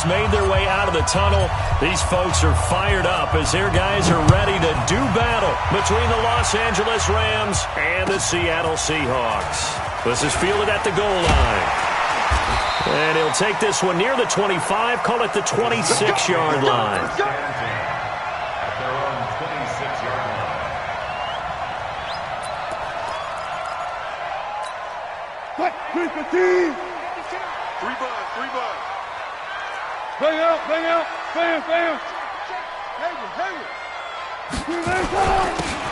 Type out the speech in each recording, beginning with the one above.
has made their way out of the tunnel. These folks are fired up as their guys are ready to do battle between the Los Angeles Rams and the Seattle Seahawks. This is fielded at the goal line. And he'll take this one near the 25, call it the 26-yard line. Three bucks. Bang out, bam.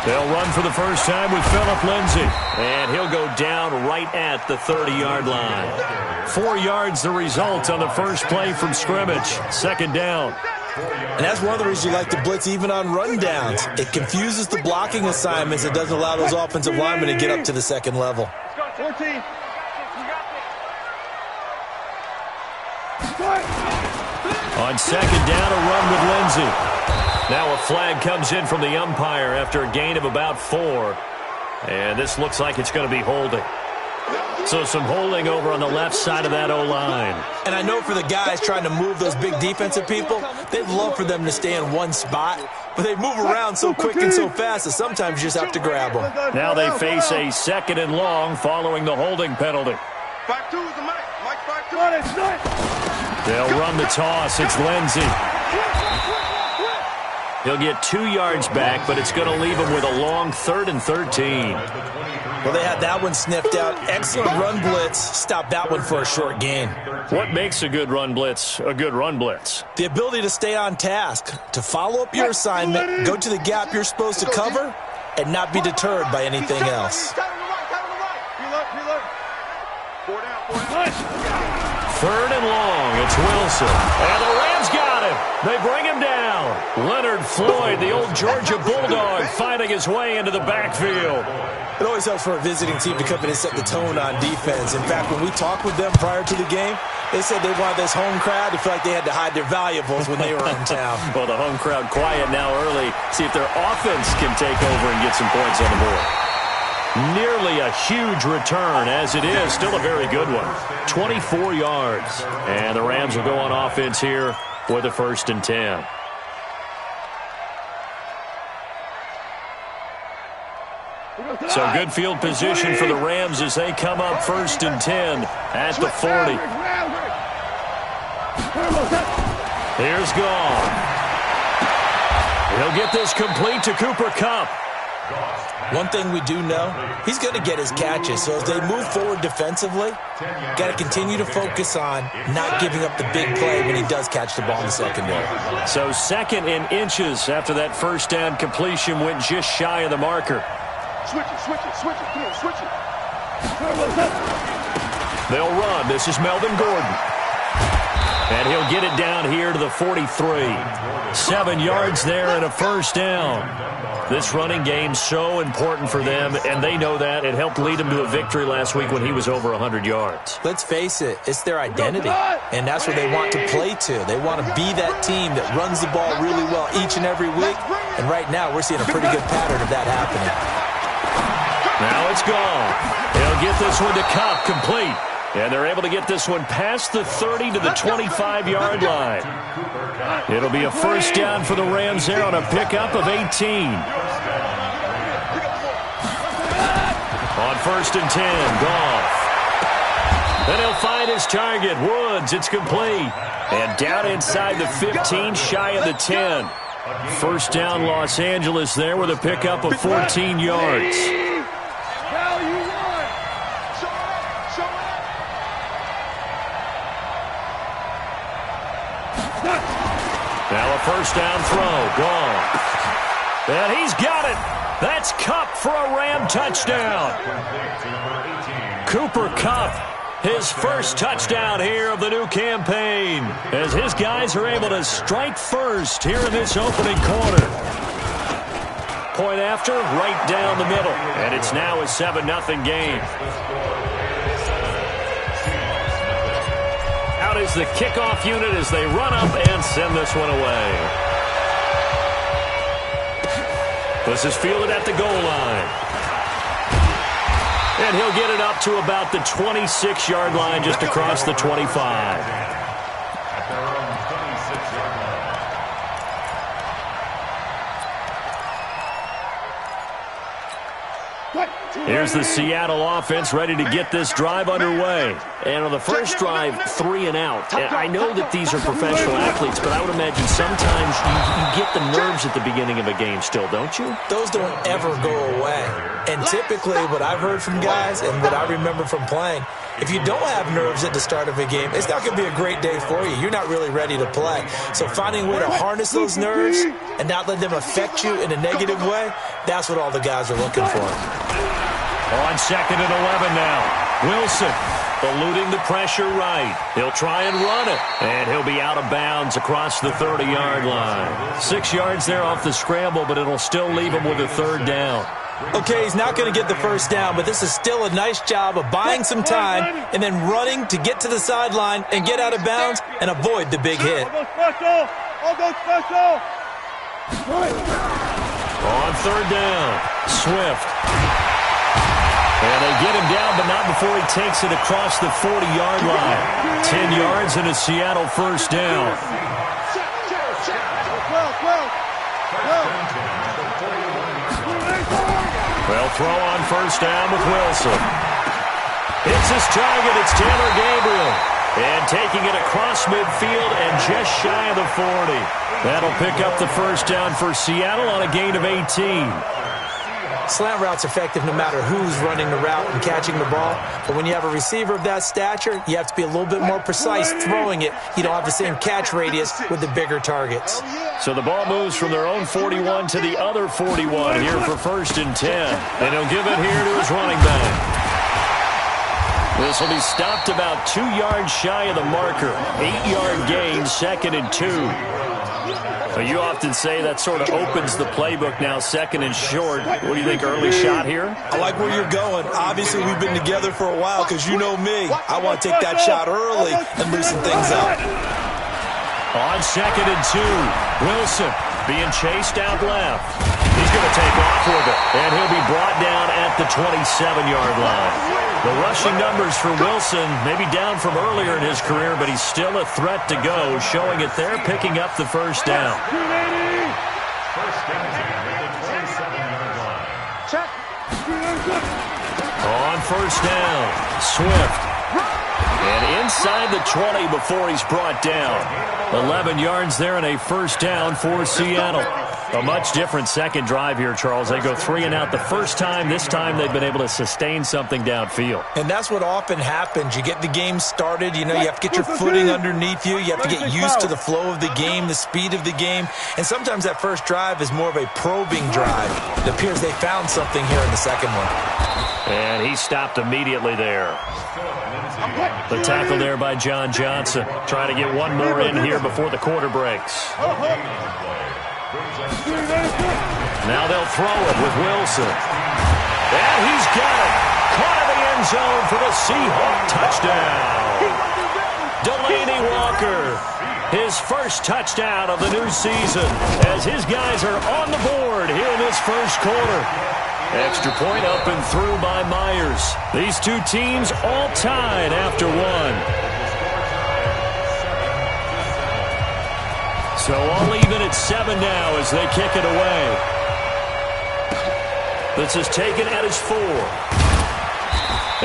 They'll run for the first time with Phillip Lindsay. And he'll go down right at the 30-yard line. 4 yards the result on the first play from scrimmage. Second down. And that's one of the reasons you like to blitz even on rundowns. It confuses the blocking assignments. It doesn't allow those offensive linemen to get up to the second level. 14. On second down, a run with Lindsay. Now a flag comes in from the umpire after a gain of about 4. And this looks like it's going to be holding. So some holding over on the left side of that O-line. And I know for the guys trying to move those big defensive people, they'd love for them to stay in one spot. But they move around so quick and so fast that sometimes you just have to grab them. Now they face a second and long following the holding penalty. 5-2 is the Mike. Mike 5-2. They'll run the toss. It's Lindsay. He'll get 2 yards back, but it's going to leave him with a long 3rd and 13. Well, they had that one sniffed out. Excellent run blitz. Stopped that one for a short gain. What makes a good run blitz a good run blitz? The ability to stay on task, to follow up your assignment, go to the gap you're supposed to cover, and not be deterred by anything else. 3rd and long. It's Wilson. And the Rams got him. They bring him down. Leonard Floyd, the old Georgia Bulldog, fighting his way into the backfield. It always helps for a visiting team to come in and set the tone on defense. In fact, when we talked with them prior to the game, they said they wanted this home crowd to feel like they had to hide their valuables when they were in town. Well, the home crowd quiet now early. See if their offense can take over and get some points on the board. Nearly a huge return, as it is. Still a very good one. 24 yards. And the Rams will go on offense here with a 1st and 10. So good field position for the Rams as they come up 1st and 10 at the 40. Here's Gall. He'll get this complete to Cooper Kupp. One thing we do know, he's going to get his catches. So as they move forward defensively, got to continue to focus on not giving up the big play when he does catch the ball in the secondary. So 2nd and inches after that first down completion went just shy of the marker. Switch it. Come on, switch it. They'll run. This is Melvin Gordon. And he'll get it down here to the 43. 7 yards there and a 1st down. This running game's so important for them, and they know that. It helped lead them to a victory last week when he was over 100 yards. Let's face it, it's their identity, and that's what they want to play to. They want to be that team that runs the ball really well each and every week, and right now we're seeing a pretty good pattern of that happening. Now it's gone. They'll get this one to Kupp, complete. And they're able to get this one past the 30 to the 25-yard line. It'll be a 1st down for the Rams there on a pickup of 18. On 1st and 10, Goff. Then he'll find his target, Woods. It's complete. And down inside the 15, shy of the 10. 1st down, Los Angeles there with a pickup of 14 yards. Now a 1st down throw. Gone. And he's got it. That's Kupp for a Ram touchdown. Cooper Kupp, his first touchdown here of the new campaign, as his guys are able to strike first here in this opening quarter. Point after, right down the middle. And it's now a 7-0 game. Out is the kickoff unit as they run up and send this one away. This is fielded at the goal line. And he'll get it up to about the 26-yard line just across the 25. Here's the Seattle offense ready to get this drive underway. And on the first drive, 3 and out. And I know that these are professional athletes, but I would imagine sometimes you get the nerves at the beginning of a game still, don't you? Those don't ever go away. And typically what I've heard from guys and what I remember from playing, if you don't have nerves at the start of a game, it's not going to be a great day for you. You're not really ready to play. So finding a way to harness those nerves and not let them affect you in a negative way, that's what all the guys are looking for. On 2nd and 11 now. Wilson eluding the pressure right. He'll try and run it. And he'll be out of bounds across the 30-yard line. 6 yards there off the scramble, but it'll still leave him with a 3rd down. Okay, he's not going to get the first down, but this is still a nice job of buying some time and then running to get to the sideline and get out of bounds and avoid the big hit. On 3rd down, Swift. And they get him down, but not before he takes it across the 40-yard line. 10 yards and a Seattle first down. Well, throw on first down with Wilson. Hits his target. It's Taylor Gabriel. And taking it across midfield and just shy of the 40. That'll pick up the first down for Seattle on a gain of 18. Slant route's effective no matter who's running the route and catching the ball. But when you have a receiver of that stature, you have to be a little bit more precise throwing it. You don't have the same catch radius with the bigger targets. So the ball moves from their own 41 to the other 41 here for 1st and 10. And he'll give it here to his running back. This will be stopped about 2 yards shy of the marker. 8-yard gain, 2nd and 2. But you often say that sort of opens the playbook now, 2nd and short. What do you think, early shot here? I like where you're going. Obviously, we've been together for a while because you know me. I want to take that shot early and loosen things up. On 2nd and 2, Wilson being chased out left. He's going to take off with it, and he'll be brought down at the 27-yard line. The rushing numbers for Wilson maybe down from earlier in his career, but he's still a threat to go, showing it there, picking up the first down. On first down, Swift. And inside the 20 before he's brought down. 11 yards there and a first down for Seattle. A much different second drive here, Charles. They go 3 and out the first time. This time they've been able to sustain something downfield. And that's what often happens. You get the game started. You know, you have to get your footing underneath you. You have to get used to the flow of the game, the speed of the game. And sometimes that first drive is more of a probing drive. It appears they found something here in the second one. And he stopped immediately there. The tackle there by John Johnson. Trying to get one more in here before the quarter breaks. Now they'll throw it with Wilson. And he's got it. Caught in the end zone for the Seahawk touchdown. Delaney Walker, his first touchdown of the new season as his guys are on the board here in this first quarter. Extra point up and through by Myers. These two teams all tied after one. So all even at 7 now as they kick it away. This is taken at his 4.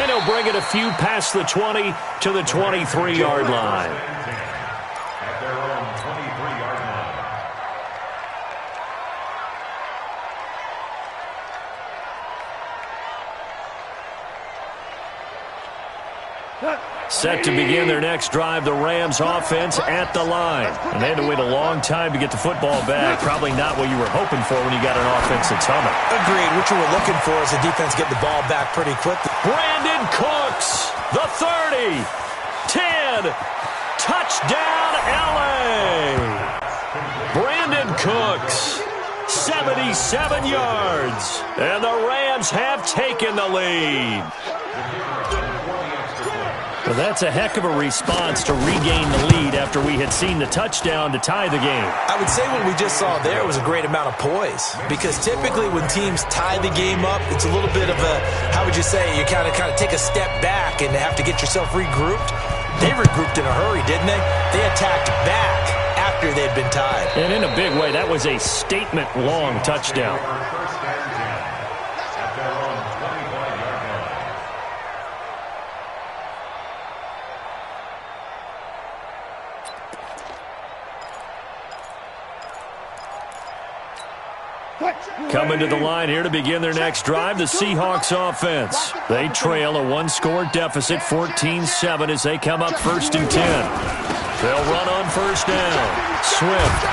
And he'll bring it a few past the 20 to the 23-yard line. At their own 23-yard line. Set to begin their next drive, the Rams offense at the line. And they had to wait a long time to get the football back. Probably not what you were hoping for when you got an offense that's humming. Agreed. What you were looking for is the defense get the ball back pretty quickly. Brandon Cooks, the 30, 10, touchdown LA. Brandon Cooks, 77 yards. And the Rams have taken the lead. Well, that's a heck of a response to regain the lead after we had seen the touchdown to tie the game. I would say what we just saw there was a great amount of poise, because typically when teams tie the game up, it's a little bit of a, how would you say, you kind of take a step back and have to get yourself regrouped. They regrouped in a hurry, didn't they? They attacked back after they'd been tied. And in a big way, that was a statement-long touchdown. First and 10 at their own Coming to the line here to begin their next drive, the Seahawks offense. They trail a one-score deficit, 14-7, as they come up 1st and 10. They'll run on 1st down. Swift.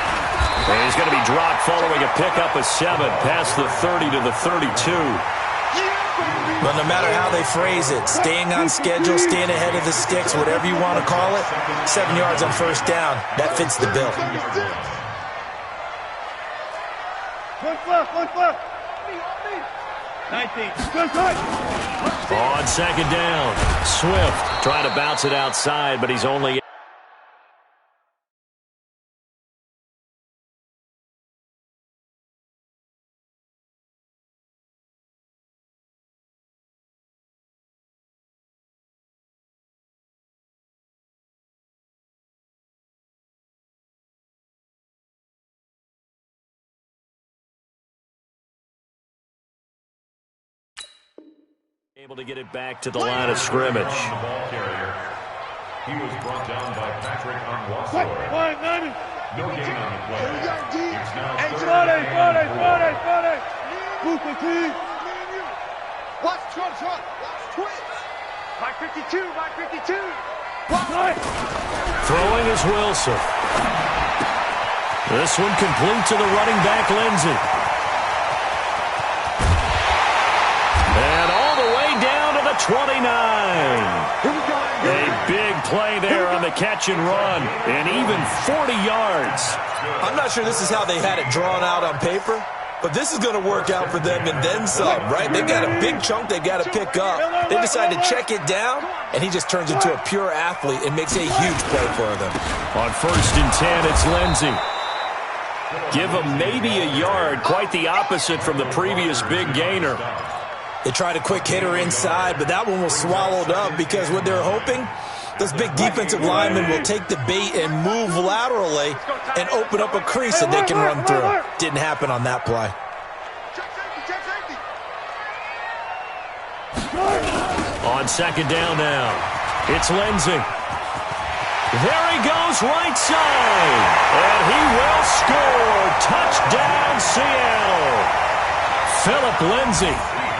And he's going to be dropped following a pickup of 7 past the 30 to the 32. But no matter how they phrase it, staying on schedule, staying ahead of the sticks, whatever you want to call it, 7 yards on 1st down, that fits the bill. One left. 19. On 2nd down, Swift trying to bounce it outside, but he's only... able to get it back to the line of scrimmage. He was brought down by Patrick Onwuasor. No gain on the play. It's now 40. Watch, shot. Twitch. Mike 52. Throwing is Wilson. This one complete to the running back, Lindsey. And all the way down to the 29. A big play there on the catch and run, and even 40 yards. I'm not sure this is how they had it drawn out on paper, but this is going to work out for them and then some, right? They've got a big chunk they've got to pick up. They decide to check it down, and he just turns into a pure athlete and makes a huge play for them. On 1st and 10, it's Lindsey. Give him maybe a yard, quite the opposite from the previous big gainer. They tried a quick hitter inside, but that one was swallowed up because what they're hoping, those big defensive linemen will take the bait and move laterally and open up a crease that they can run through. Didn't happen on that play. On 2nd down now, it's Lindsey. There he goes, right side, and he will score. Touchdown, Seattle. Philip Lindsey,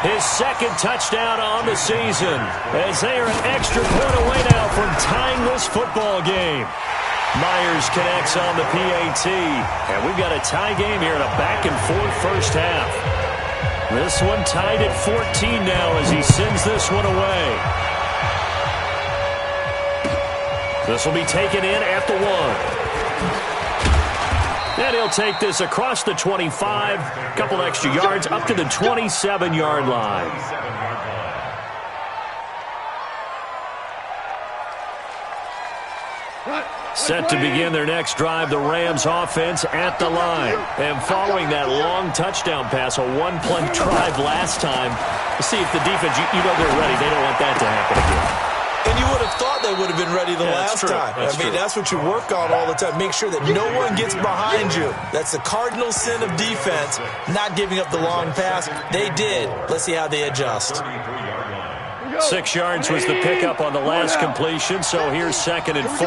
his 2nd touchdown on the season, as they are an extra point away now from tying this football game. Myers connects on the PAT, and we've got a tie game here in a back-and-forth first half. This one tied at 14 now as he sends this one away. This will be taken in at the 1. And he'll take this across the 25, a couple extra yards up to the 27-yard line. Set to begin their next drive, the Rams offense at the line. And following that long touchdown pass, a one-play drive last time, see if the defense, you know they're ready. They don't want that to happen again. And you would have thought they would have been ready the last time. That's what you work on all the time. Make sure that no one gets behind you. That's the cardinal sin of defense, not giving up the long pass. They did. Let's see how they adjust. 6 yards was the pickup on the last completion, so here's 2nd and 4.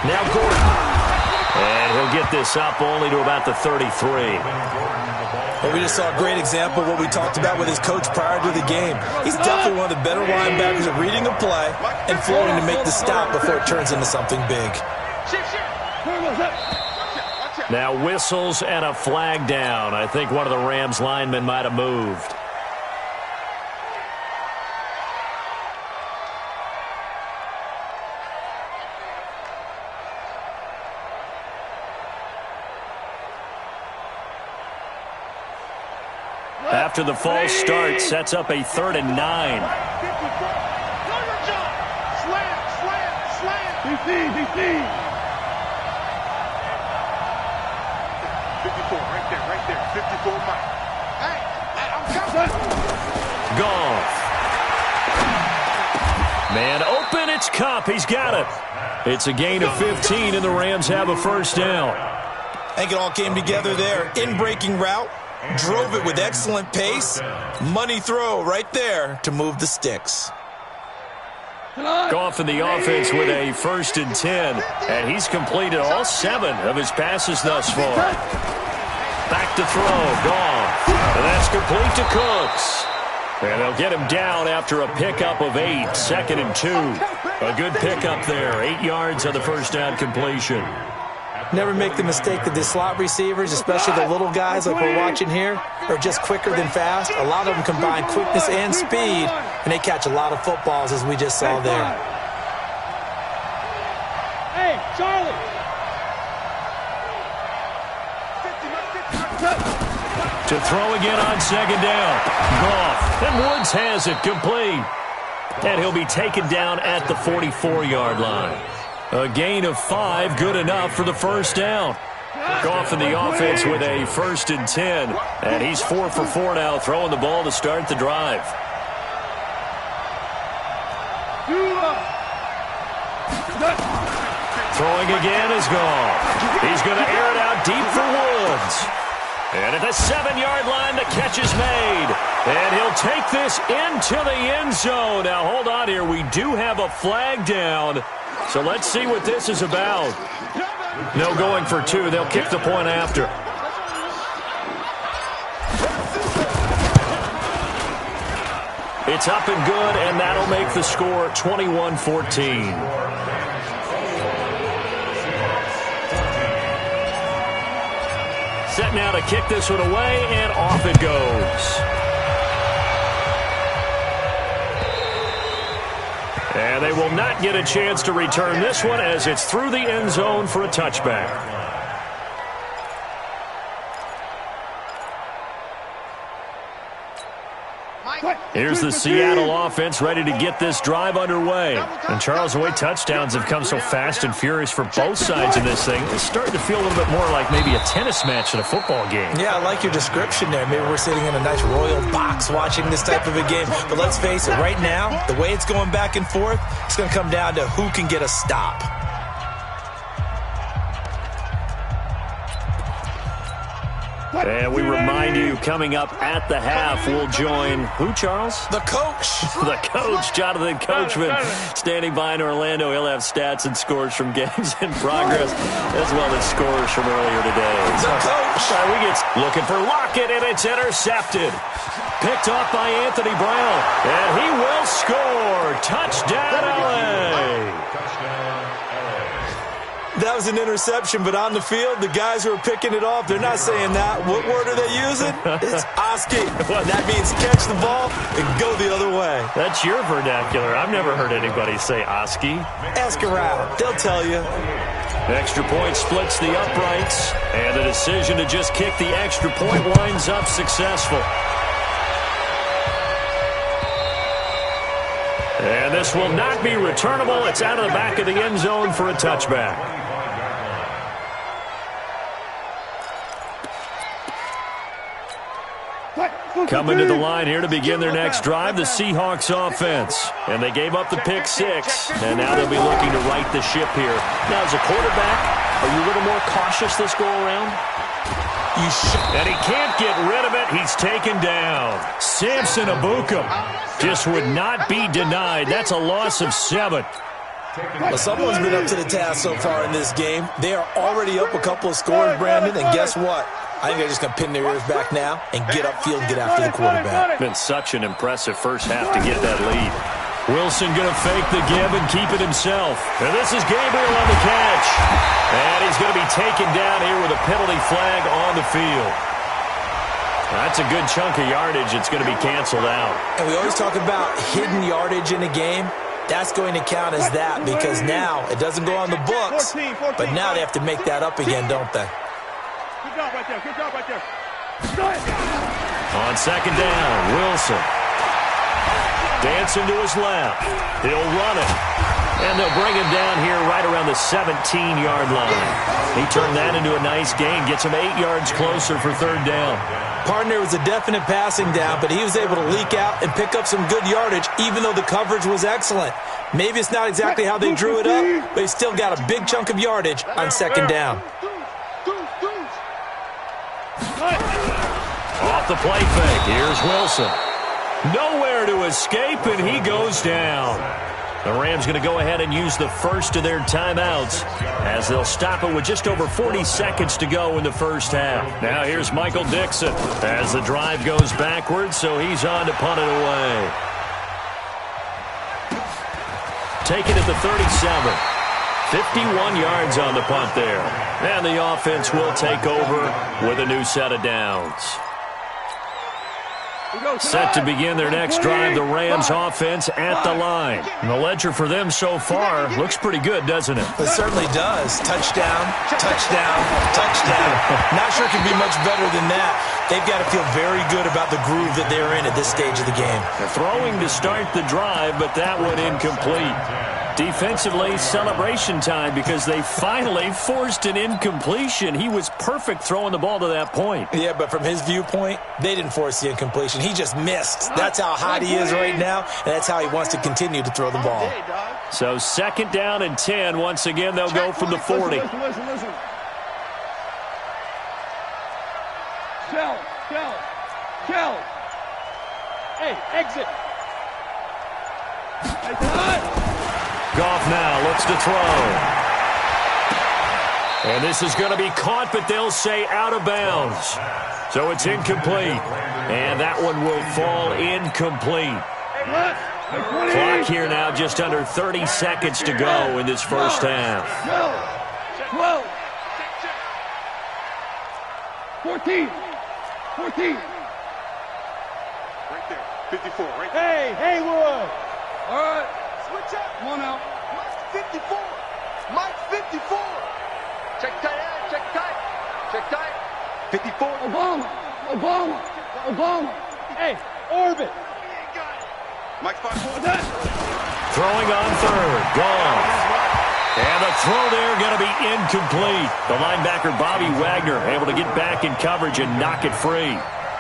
Now Gordon. And he'll get this up only to about the 33. Well, we just saw a great example of what we talked about with his coach prior to the game. He's definitely one of the better linebackers at reading a play and flowing to make the stop before it turns into something big. Now whistles and a flag down. I think one of the Rams linemen might have moved. After the false start, sets up a 3rd and 9. DC. 54, right there. 54, Mike. Hey, I'm coming. Goff. Man open, it's Kupp. He's got it. It's a gain of 15, and the Rams have a 1st down. I think it all came together there. In-breaking route. Drove it with excellent pace. Money throw right there to move the sticks. Goff in the offense with a 1st and 10. And he's completed all 7 of his passes thus far. Back to throw, Goff. And that's complete to Cooks. And they'll get him down after a pickup of 8, 2nd and 2. A good pickup there, 8 yards on the first down completion. Never make the mistake that the slot receivers, especially the little guys like we're watching here, are just quicker than fast. A lot of them combine quickness and speed, and they catch a lot of footballs, as we just saw there. Hey, Charlie! To throw again on 2nd down. Goff. And Woods has it complete. And he'll be taken down at the 44-yard line. A gain of 5, good enough for the first down. Goff in the offense with a 1st and 10. And he's 4 for 4 now, throwing the ball to start the drive. Throwing again is Goff. He's going to air it out deep for Woods. And at the 7-yard line, the catch is made. And he'll take this into the end zone. Now, hold on here. We do have a flag down. So let's see what this is about. No going for 2. They'll kick the point after. It's up and good, and that'll make the score 21-14. Set now to kick this one away, and off it goes. And they will not get a chance to return this one as it's through the end zone for a touchback. Here's the Seattle offense ready to get this drive underway. And Charles, the way touchdowns have come so fast and furious for both sides of this thing, it's starting to feel a little bit more like maybe a tennis match in a football game. Yeah, I like your description there. Maybe we're sitting in a nice royal box watching this type of a game. But let's face it, right now, the way it's going back and forth, it's going to come down to who can get a stop. And we remind you, coming up at the half, we'll join who, Charles? The coach. The coach, Jonathan Coachman, standing by in Orlando. He'll have stats and scores from games in progress, as well as scores from earlier today. The coach. We get looking for Lockett, and it's intercepted. Picked off by Anthony Brown, and he will score. Touchdown, LA. That was an interception, but on the field, the guys who are picking it off, they're not saying that. What word are they using? It's Oski. That means catch the ball and go the other way. That's your vernacular. I've never heard anybody say Oski. Ask around. They'll tell you. Extra point splits the uprights, and the decision to just kick the extra point winds up successful. And this will not be returnable. It's out of the back of the end zone for a touchback. Coming to the line here to begin their next drive, the Seahawks offense. And they gave up the pick 6, and now they'll be looking to right the ship here. Now, as a quarterback, are you a little more cautious this go-around? You should. And he can't get rid of it. He's taken down. Samson Abukum just would not be denied. That's a loss of 7. Well, someone's been up to the task so far in this game. They are already up a couple of scores, Brandon, and guess what? I think they're just going to pin their ears back now and get upfield and get after the quarterback. Been such an impressive first half to get that lead. Wilson going to fake the give and keep it himself. And this is Gabriel on the catch. And he's going to be taken down here with a penalty flag on the field. That's a good chunk of yardage. It's going to be canceled out. And we always talk about hidden yardage in a game. That's going to count as that because now it doesn't go on the books, but now they have to make that up again, don't they? Good job right there. Good job right there. On second down, Wilson. Dancing to his left. He'll run it. And they'll bring him down here right around the 17-yard line. He turned that into a nice gain. Gets him 8 yards closer for third down. Partner was a definite passing down, but he was able to leak out and pick up some good yardage, even though the coverage was excellent. Maybe it's not exactly how they drew it up, but he still got a big chunk of yardage on second down. Off the play fake, here's Wilson. Nowhere to escape, and he goes down. The Rams going to go ahead and use the first of their timeouts as they'll stop it with just over 40 seconds to go in the first half. Now here's Michael Dixon as the drive goes backwards, so he's on to punt it away. Taken at the 37. 51 yards on the punt there. And the offense will take over with a new set of downs. Set to begin their next drive, the Rams offense at the line. And the ledger for them so far looks pretty good, doesn't it? It certainly does. Touchdown, touchdown, touchdown. Not sure it can be much better than that. They've got to feel very good about the groove that they're in at this stage of the game. They're throwing to start the drive, but that one incomplete. Defensively, celebration time because they finally forced an incompletion. He was perfect throwing the ball to that point. Yeah, but from his viewpoint, they didn't force the incompletion. He just missed. That's how hot he is right now, and that's how he wants to continue to throw the ball. So 2nd down and 10. Once again, they'll go from the 40. Listen. Shell. Hey, exit. Hey, Goff now looks to throw. And this is going to be caught, but they'll say out of bounds. So it's incomplete. And that one will fall incomplete. Clock here now just under 30 seconds to go in this first half. 12. 14. Right there. 54, right there. Hey, Haywood. All right. Switch up. Come on now. Mike 54. Mike 54. Check tight. 54. Obama. Hey, Orbit. Mike 54. Throwing on third. Goff. And the throw there going to be incomplete. The linebacker, Bobby Wagner, able to get back in coverage and knock it free.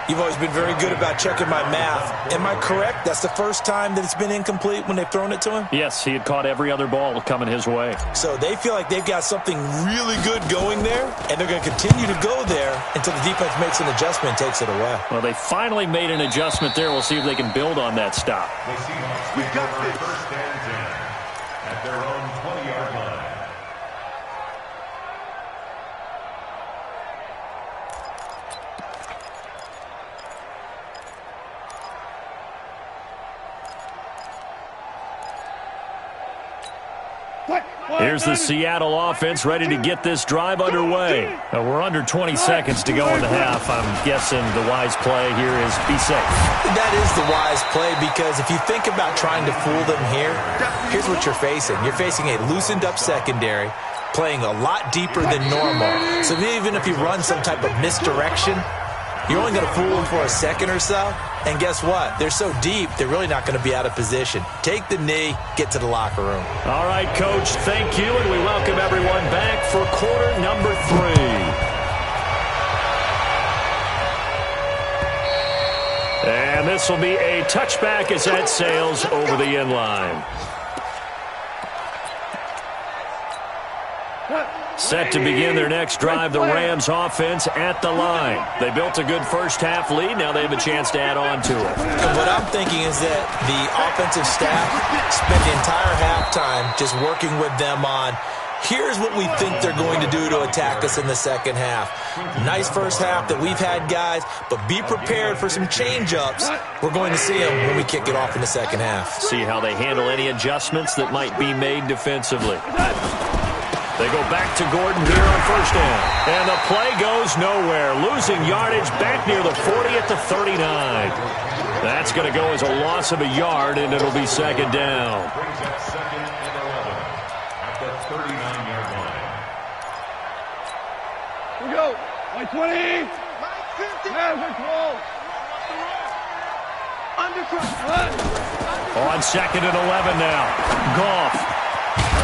You've always been very good about checking my math. Am I correct? That's the first time that it's been incomplete when they've thrown it to him? Yes, he had caught every other ball coming his way. So they feel like they've got something really good going there, and they're going to continue to go there until the defense makes an adjustment and takes it away. Well, they finally made an adjustment there. We'll see if they can build on that stop. We got this. First and 10 at their own 20-yard line. Here's the Seattle offense ready to get this drive underway. We're under 20 seconds to go in the half. I'm guessing the wise play here is be safe. That is the wise play because if you think about trying to fool them here, here's what you're facing. You're facing a loosened up secondary, playing a lot deeper than normal. So even if you run some type of misdirection, you're only going to fool them for a second or so. And guess what? They're so deep, they're really not going to be out of position. Take the knee, get to the locker room. All right, Coach, thank you, and we welcome everyone back for quarter number 3. And this will be a touchback as that sails over the end line. Set to begin their next drive, the Rams offense at the line. They built a good first half lead. Now they have a chance to add on to it. And what I'm thinking is that the offensive staff spent the entire halftime just working with them on, here's what we think they're going to do to attack us in the second half. Nice first half that we've had, guys, but be prepared for some change-ups. We're going to see them when we kick it off in the second half. See how they handle any adjustments that might be made defensively. They go back to Gordon here on first down. And the play goes nowhere. Losing yardage back near the 40 at the 39. That's going to go as a loss of a yard, and it'll be second down. Brings up 2nd and 11 at the 39-yard line. Here we go. Like 20. Like 50. We're close. On 2nd and 11 now. Goff.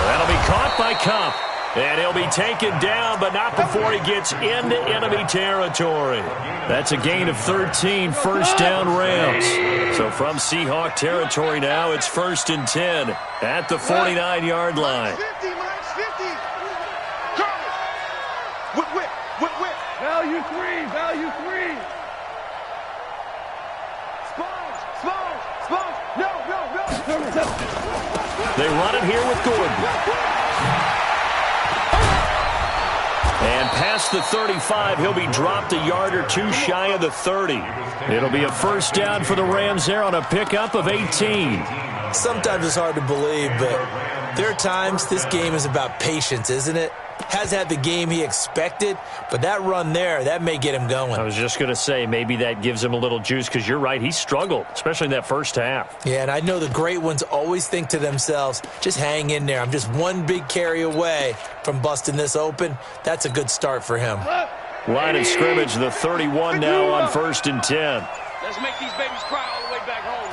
That'll be caught by Cup. And he'll be taken down, but not before he gets into enemy territory. That's a gain of 13, first down Rams. So from Seahawk territory now, it's 1st and 10 at the 49-yard line. 50, Mike's 50. Whip. Value three. Sponge. No. They run it here with Gordon. And past the 35, he'll be dropped a yard or two shy of the 30. It'll be a first down for the Rams there on a pickup of 18. Sometimes it's hard to believe, but there are times this game is about patience, isn't it? Has had the game he expected, but that run there, that may get him going. I was just going to say, maybe that gives him a little juice, because you're right, he struggled, especially in that first half. Yeah, and I know the great ones always think to themselves, just hang in there. I'm just one big carry away from busting this open. That's a good start for him. Line of scrimmage, the 31 now on 1st and 10. Let's make these babies cry all the way back home.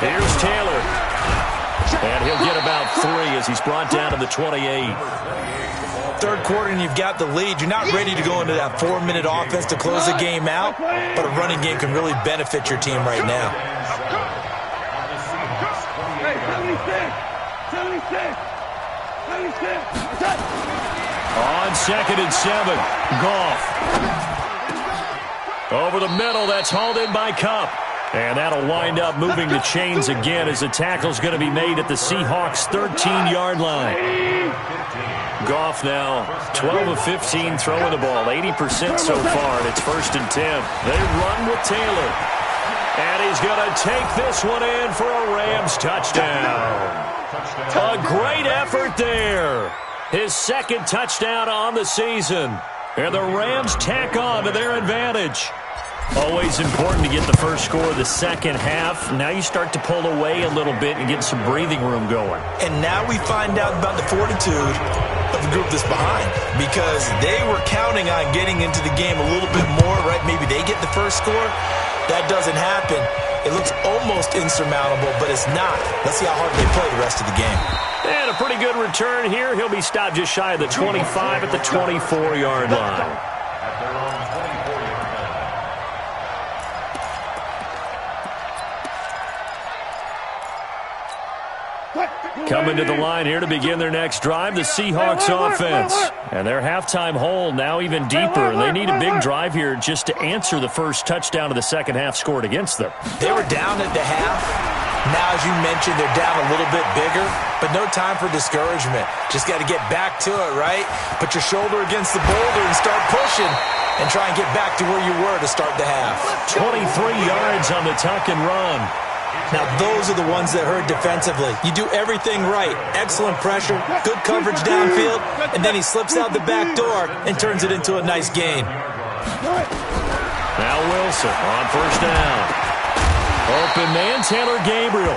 Here's Taylor. And he'll get about 3 as he's brought down to the 28. Third quarter and you've got the lead. You're not ready to go into that 4-minute offense to close the game out, but a running game can really benefit your team right now. On 2nd and 7, Goff. Over the middle, that's hauled in by Kupp. And that'll wind up moving the chains again as the tackle's going to be made at the Seahawks' 13-yard line. Goff now 12 of 15 throwing the ball, 80% so far, and it's 1st and 10. They run with Taylor. And he's going to take this one in for a Rams touchdown. A great effort there. His 2nd touchdown on the season. And the Rams tack on to their advantage. Always important to get the first score of the second half. Now you start to pull away a little bit and get some breathing room going. And now we find out about the fortitude of the group that's behind, because they were counting on getting into the game a little bit more, right? Maybe they get the first score. That doesn't happen. It looks almost insurmountable, but it's not. Let's see how hard they play the rest of the game. And a pretty good return here. He'll be stopped just shy of the 25 at the 24-yard line. Coming to the line here to begin their next drive, the Seahawks offense. And their halftime hole now even deeper. They need a big drive here just to answer the first touchdown of the second half scored against them. They were down at the half. Now, as you mentioned, they're down a little bit bigger, but no time for discouragement. Just got to get back to it, right? Put your shoulder against the boulder and start pushing and try and get back to where you were to start the half. 23 yards on the tuck and run. Now, those are the ones that hurt defensively. You do everything right. Excellent pressure, good coverage downfield, and then he slips out the back door and turns it into a nice gain. Now Wilson on 1st down. Open man, Taylor Gabriel.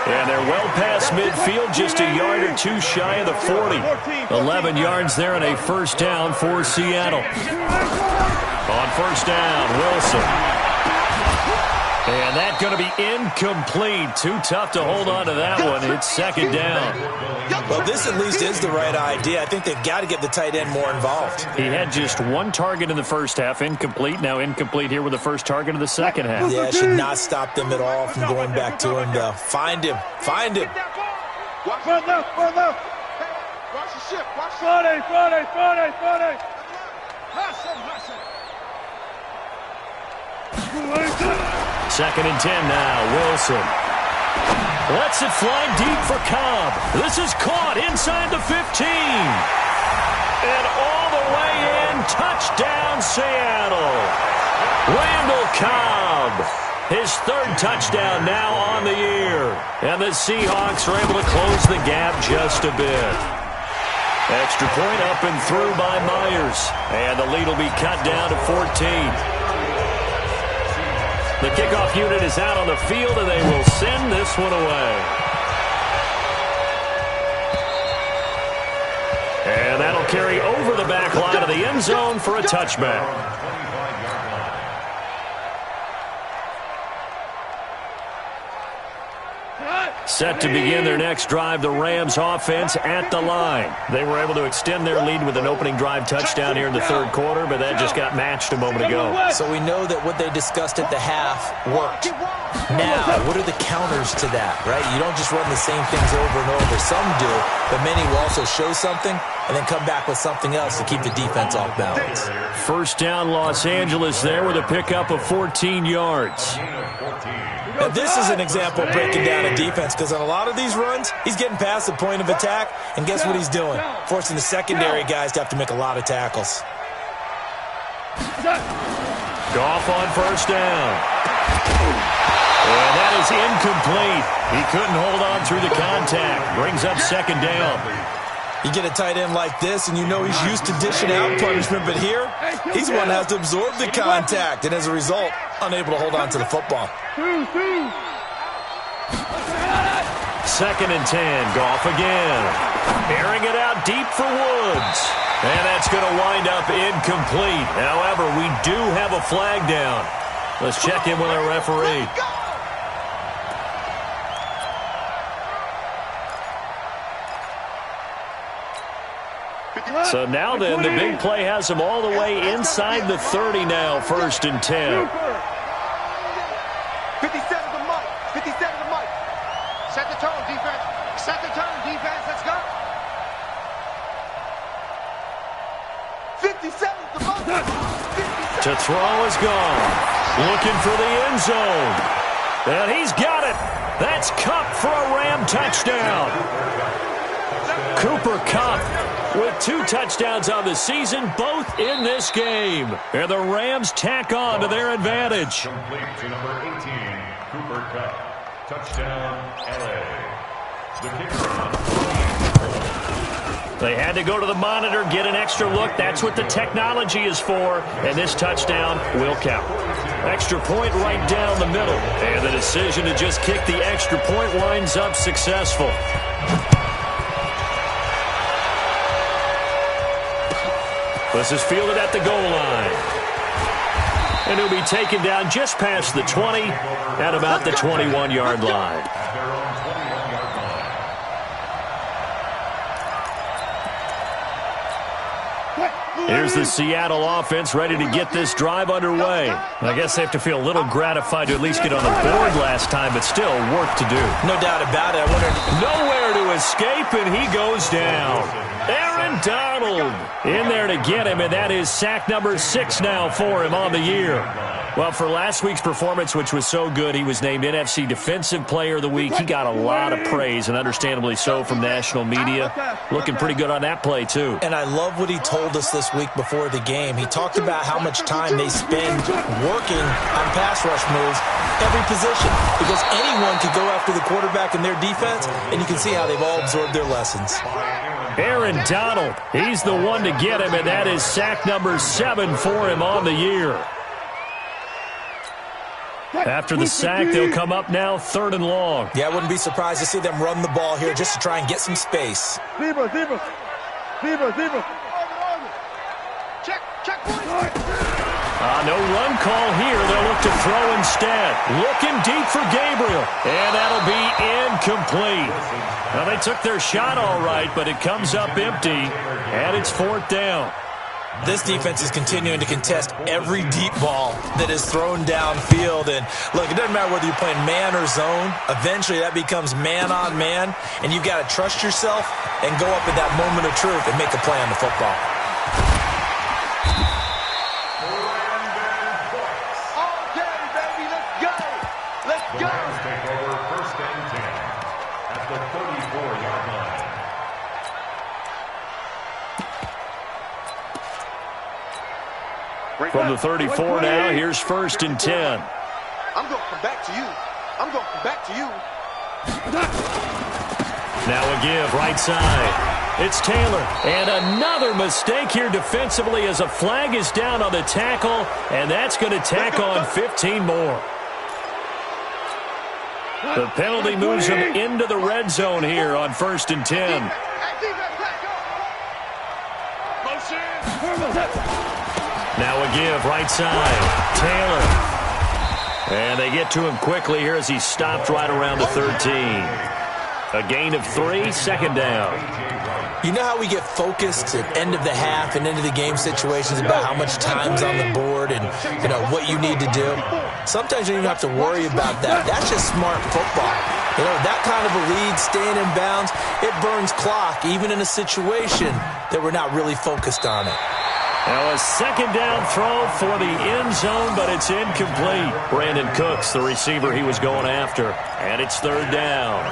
And they're well past midfield, just a yard or two shy of the 40. 11 yards there and a first down for Seattle. On 1st down, Wilson. And that's going to be incomplete. Too tough to hold on to that one. It's 2nd down. Well, this at least is the right idea. I think they've got to get the tight end more involved. He had just one target in the first half, incomplete. Now incomplete here with the first target of the second half. Yeah, it should not stop them at all from going back to him, though. Find him. Find him. Watch left. Watch the ship. Watch Friday. Second and 10 now, Wilson. Lets it fly deep for Cobb. This is caught inside the 15. And all the way in, touchdown Seattle. Randall Cobb, his 3rd touchdown now on the year. And the Seahawks are able to close the gap just a bit. Extra point up and through by Myers. And the lead will be cut down to 14. The kickoff unit is out on the field, and they will send this one away. And that'll carry over the back line of the end zone for a touchback. Set to begin their next drive, the Rams offense at the line. They were able to extend their lead with an opening drive touchdown here in the third quarter, but that just got matched a moment ago. So we know that what they discussed at the half worked. Now, what are the counters to that, right? You don't just run the same things over and over. Some do, but many will also show something and then come back with something else to keep the defense off balance. First down, Los Angeles there with a pickup of 14 yards. Now, this is an example of breaking down a defense because on a lot of these runs, he's getting past the point of attack, and guess what he's doing? Forcing the secondary guys to have to make a lot of tackles. Goff on first down. And that is incomplete. He couldn't hold on through the contact. Brings up second down. You get a tight end like this, and you know he's used to dishing out punishment, but here, he's the one that has to absorb the contact, and as a result, unable to hold on to the football. Second and 10, Goff again. Airing it out deep for Woods. And that's going to wind up incomplete. However, we do have a flag down. Let's check in with our referee. So now then, the big play has them all the way inside the 30 now, first and 10. 57 to Mike. 57 to Mike. Set the tone, defense. Set the tone, defense. Let's go. 57 to Mike. To throw is gone. Looking for the end zone. And he's got it. That's Kupp for a Ram touchdown. Cooper Kupp with 2 touchdowns on the season, both in this game. And the Rams tack on to their advantage. Complete to number 18, Cooper Kupp. Touchdown, LA. The kicker on. They had to go to the monitor, get an extra look. That's what the technology is for. And this touchdown will count. Extra point right down the middle. And the decision to just kick the extra point winds up successful. This is fielded at the goal line. And he'll be taken down just past the 20 at about the 21-yard line. Here's the Seattle offense ready to get this drive underway. I guess they have to feel a little gratified to at least get on the board last time, but still work to do. No doubt about it. Nowhere to escape, and he goes down. Aaron Donald in there to get him, and that is sack number 6 now for him on the year. Well, for last week's performance, which was so good, he was named NFC Defensive Player of the Week. He got a lot of praise, and understandably so, from national media. Looking pretty good on that play, too. And I love what he told us this week before the game. He talked about how much time they spend working on pass rush moves, every position, because anyone could go after the quarterback in their defense, and you can see how they've all absorbed their lessons. Aaron Donald, he's the one to get him, and that is sack number 7 for him on the year. After the sack, they'll come up now 3rd and long. Yeah, I wouldn't be surprised to see them run the ball here just to try and get some space. Zebra. Check. No run call here. They'll look to throw instead. Looking deep for Gabriel. And that'll be incomplete. Now, they took their shot all right, but it comes up empty. And it's 4th down. This defense is continuing to contest every deep ball that is thrown downfield. And, look, it doesn't matter whether you're playing man or zone. Eventually, that becomes man on man. And you've got to trust yourself and go up at that moment of truth and make a play on the football. Okay, baby, let's go. Let's go. Rams take over 1st and 10 at the 34-yard line. From the 34 now, here's 1st and 10. I'm going to come back to you. Now a give, right side. It's Taylor. And another mistake here defensively as a flag is down on the tackle, and that's going to tack on 15 more. The penalty moves him into the red zone here on 1st and 10. Now a give, right side. Taylor. And they get to him quickly here as he stopped right around the 13. A gain of 3, second down. You know how we get focused at end of the half and end of the game situations about how much time's on the board and, you know, what you need to do? Sometimes you don't even have to worry about that. That's just smart football. You know, that kind of a lead, staying in bounds, it burns clock, even in a situation that we're not really focused on it. Now a second down throw for the end zone, but it's incomplete. Brandon Cooks, the receiver he was going after. And it's third down.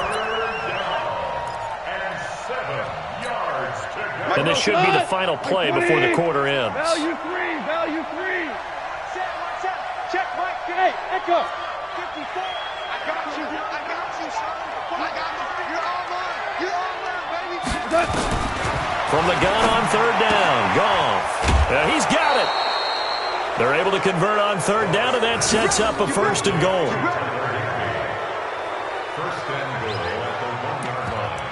And this should be the final play before the quarter ends. Value three, value three. Check, Mike. Hey, echo. 54. I got you, son. I got you. You're all mine. You're all mine, baby. From the gun on third down, Goff. He's got it. They're able to convert on third down, and that sets up a first and goal. First and goal at the 1-yard line.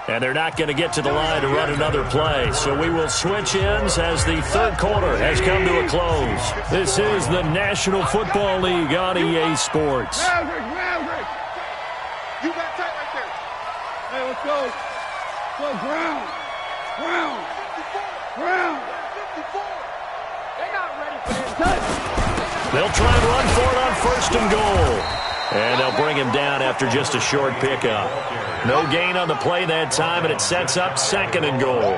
And they're not going to get to the line to run another play. So we will switch ends as the third quarter has come to a close. This is the National Football League on EA Sports. Maverick. You got tight right there. Hey, let's go. Go, Brown. 54. They're not ready for this. They'll try and run for it on first and goal. And they'll bring him down after just a short pickup. No gain on the play that time, and it sets up second and goal.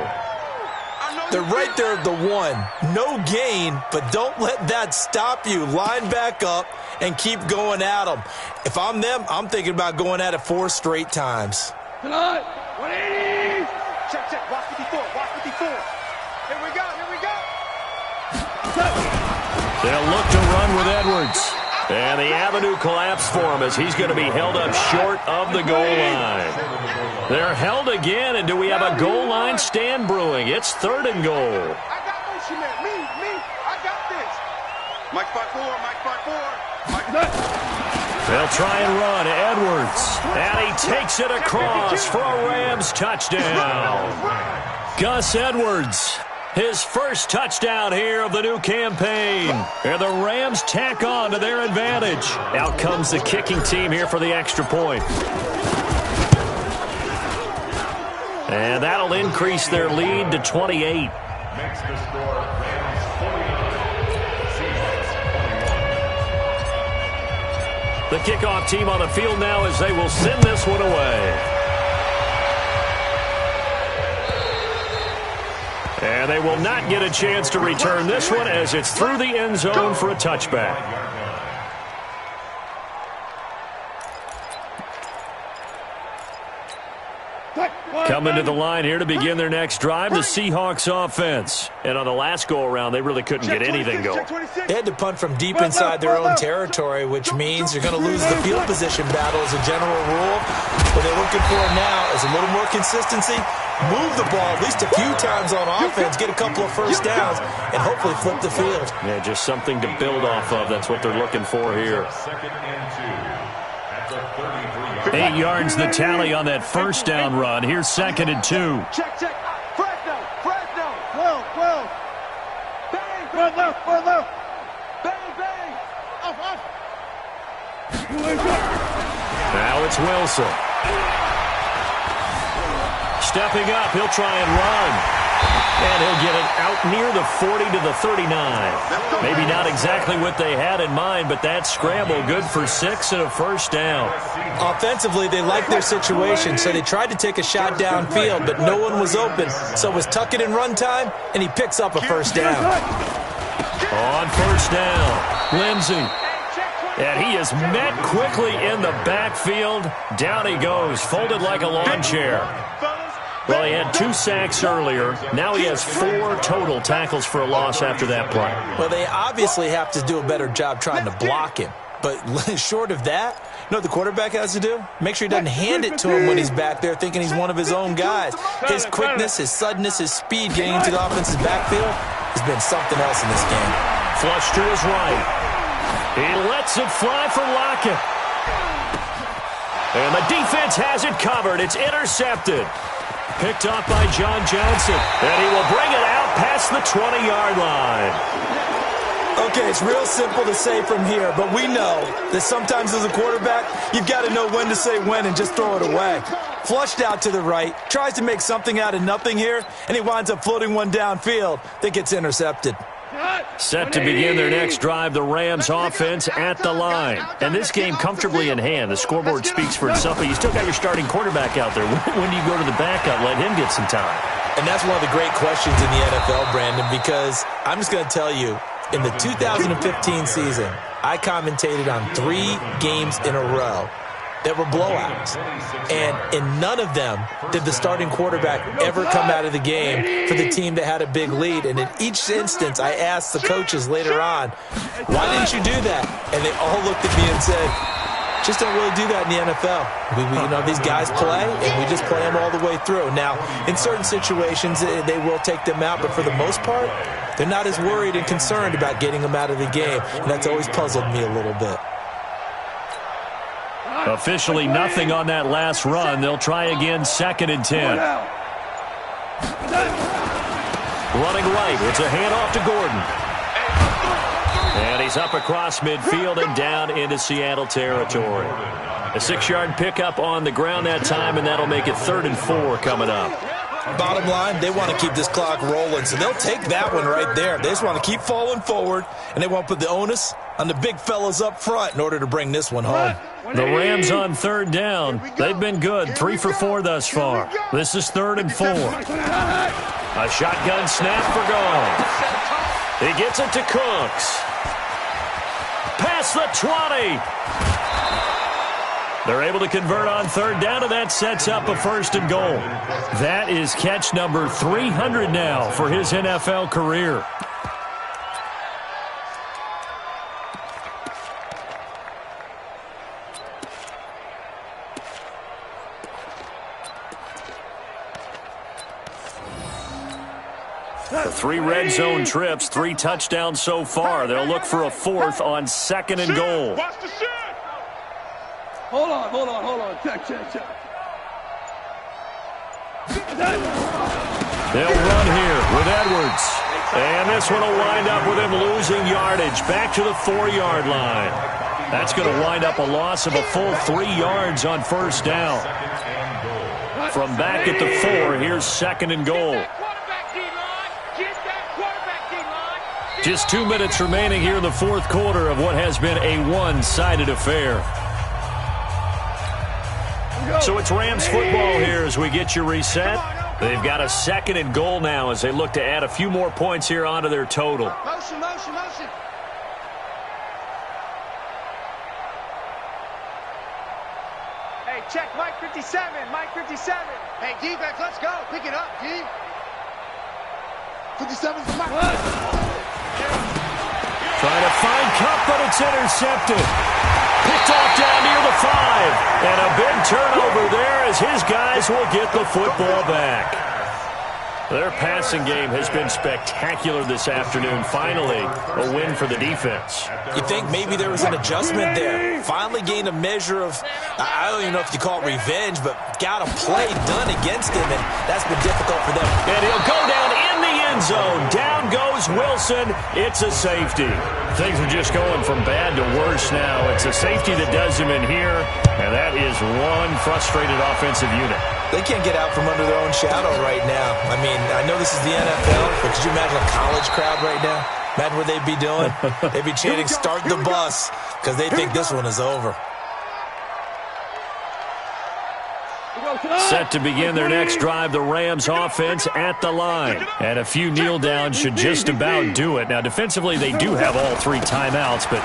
They're right there at the 1. No gain, but don't let that stop you. Line back up and keep going at them. If I'm them, I'm thinking about going at it 4 straight times. Tonight, 180. Check. Walk 54. Here we go. They'll look to run with Edwards. And the avenue collapsed for him as he's going to be held up short of the goal line. They're held again, and do we have a goal line stand brewing? It's third and goal. I got motion there. Me. I got this. Mike 5-4. They'll try and run. Edwards. And he takes it across for a Rams touchdown. Gus Edwards. His first touchdown here of the new campaign. And the Rams tack on to their advantage. Out comes the kicking team here for the extra point. And that'll increase their lead to 28. Makes the score Rams 49, Seahawks 21. The kickoff team on the field now as they will send this one away. And they will not get a chance to return this one as it's through the end zone for a touchback. Coming to the line here to begin their next drive, the Seahawks offense. And on the last go-around, they really couldn't get anything going. They had to punt from deep inside their own territory, which means they're going to lose the field position battle as a general rule. What they're looking for now is a little more consistency, move the ball at least a few times on offense, get a couple of first downs, and hopefully flip the field. Yeah, just something to build off of. That's what they're looking for here. Second and 2 at the 33. 8 yards the tally on that first down run. Here's second and 2. Check. Fresno. 12. Bang. Bang. Off. Now it's Wilson. Stepping up, he'll try and run. And he'll get it out near the 40 to the 39. Maybe not exactly what they had in mind, but that scramble good for 6 and a first down. Offensively, they liked their situation, so they tried to take a shot downfield, but no one was open. So it was tuck it in run time, and he picks up a first down. On first down, Lindsey. And he is met quickly in the backfield. Down he goes, folded like a lawn chair. Well, he had 2 sacks earlier. Now he has 4 total tackles for a loss after that play. Well, they obviously have to do a better job trying to block him. But short of that, you know what the quarterback has to do? Make sure he doesn't hand it to him when he's back there thinking he's one of his own guys. His quickness, his suddenness, his speed getting into the offense's backfield has been something else in this game. Flush to his right. He lets it fly for Lockett. And the defense has it covered. It's intercepted. Picked off by John Johnson. And he will bring it out past the 20-yard line. Okay, it's real simple to say from here, but we know that sometimes as a quarterback, you've got to know when to say when and just throw it away. Flushed out to the right, tries to make something out of nothing here, and he winds up floating one downfield that gets intercepted. Set to begin their next drive, the Rams offense at the line. And this game comfortably in hand. The scoreboard speaks for itself, but you still got your starting quarterback out there. When do you go to the backup, let him get some time? And that's one of the great questions in the NFL, Brandon, because I'm just going to tell you, in the 2015 season, I commentated on 3 games in a row that were blowouts. And in none of them did the starting quarterback ever come out of the game for the team that had a big lead. And in each instance, I asked the coaches later on, why didn't you do that? And they all looked at me and said, just don't really do that in the NFL. These guys play, and we just play them all the way through. Now, in certain situations, they will take them out, but for the most part, they're not as worried and concerned about getting them out of the game, and that's always puzzled me a little bit. Officially nothing on that last run. They'll try again, 2nd and 10. Running right. It's a handoff to Gordon. And he's up across midfield and down into Seattle territory. A 6-yard pickup on the ground that time, and that'll make it 3rd and 4 coming up. Bottom line, they want to keep this clock rolling, so they'll take that one right there. They just want to keep falling forward, and they want to put the onus on the big fellas up front in order to bring this one home. The Rams on 3rd down. They've been good, 3 for 4 thus far. This is 3rd and 4. A shotgun snap for Gone. He gets it to Cooks. Past the 20. They're able to convert on 3rd down, and that sets up a 1st and goal. That is catch number 300 now for his NFL career. The 3 red zone trips, 3 touchdowns so far. They'll look for a 4th on 2nd and goal. Hold on. Check. They'll run here with Edwards. And this one will wind up with him losing yardage back to the 4-yard line. That's going to wind up a loss of a full 3 yards on 1st down. From back at the 4, here's 2nd and goal. Just 2 minutes remaining here in the 4th quarter of what has been a one-sided affair. So it's Rams football here as we get you reset. They've got a 2nd and goal now as they look to add a few more points here onto their total. Motion. Hey, check Mike 57. Hey, defense, let's go. Pick it up, D. 57's the Mike. Trying to find Cup, but it's intercepted. Picked off down near the 5. And a big turnover there as his guys will get the football back. Their passing game has been spectacular this afternoon. Finally, a win for the defense. You think maybe there was an adjustment there. Finally gained a measure of, I don't even know if you call it revenge, but got a play done against him, and that's been difficult for them. And he'll go down in the end zone. Down goes Wilson. It's a safety. Things are just going from bad to worse now. It's a safety that does him in here, and that is one frustrated offensive unit. They can't get out from under their own shadow right now. I mean, I know this is the NFL, but could you imagine a college crowd right now? Imagine what they'd be doing. They'd be chanting, "Start the bus," because they think this one is over. Set to begin their next drive, the Rams offense at the line. And a few kneel downs should just about do it. Now, defensively, they do have all 3 timeouts, but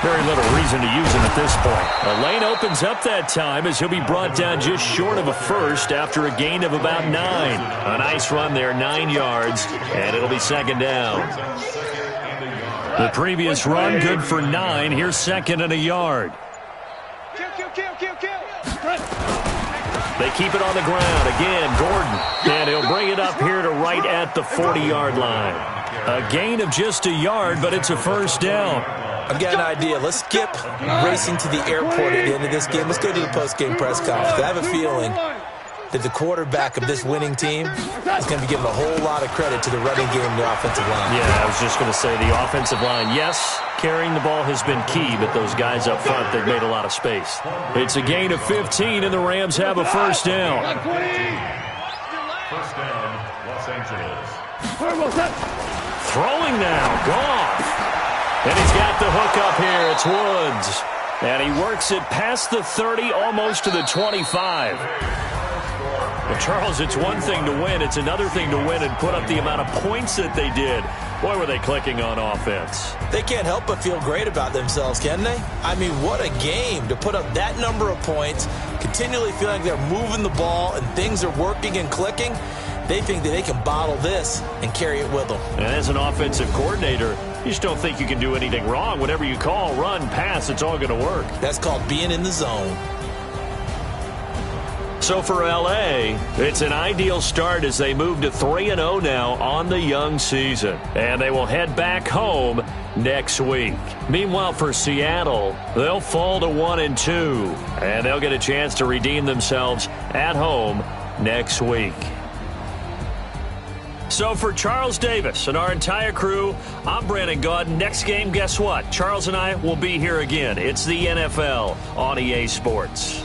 very little reason to use them at this point. The lane opens up that time as he'll be brought down just short of a 1st after a gain of about 9. A nice run there, 9 yards, and it'll be 2nd down. The previous run, good for 9. Here's 2nd and a yard. Kill. They keep it on the ground. Again, Gordon. And he'll bring it up here to right at the 40-yard line. A gain of just a yard, but it's a 1st down. I've got an idea. Let's skip racing to the airport at the end of this game. Let's go to the post-game press conference. I have a feeling that the quarterback of this winning team is going to be giving a whole lot of credit to the running game and the offensive line. Yeah, I was just going to say the offensive line, yes, carrying the ball has been key, but those guys up front, they've made a lot of space. It's a gain of 15, and the Rams have a first down. First down, Los Angeles. Throwing now, gone. And he's got the hook up here. It's Woods. And he works it past the 30, almost to the 25. Well, Charles, it's one thing to win. It's another thing to win and put up the amount of points that they did. Boy, were they clicking on offense. They can't help but feel great about themselves, can they? I mean, what a game to put up that number of points, continually feeling like they're moving the ball and things are working and clicking. They think that they can bottle this and carry it with them. And as an offensive coordinator, you just don't think you can do anything wrong. Whatever you call, run, pass, it's all going to work. That's called being in the zone. So for L.A., it's an ideal start as they move to 3-0 now on the young season. And they will head back home next week. Meanwhile, for Seattle, they'll fall to 1-2. And they'll get a chance to redeem themselves at home next week. So for Charles Davis and our entire crew, I'm Brandon Gaud. Next game, guess what? Charles and I will be here again. It's the NFL on EA Sports.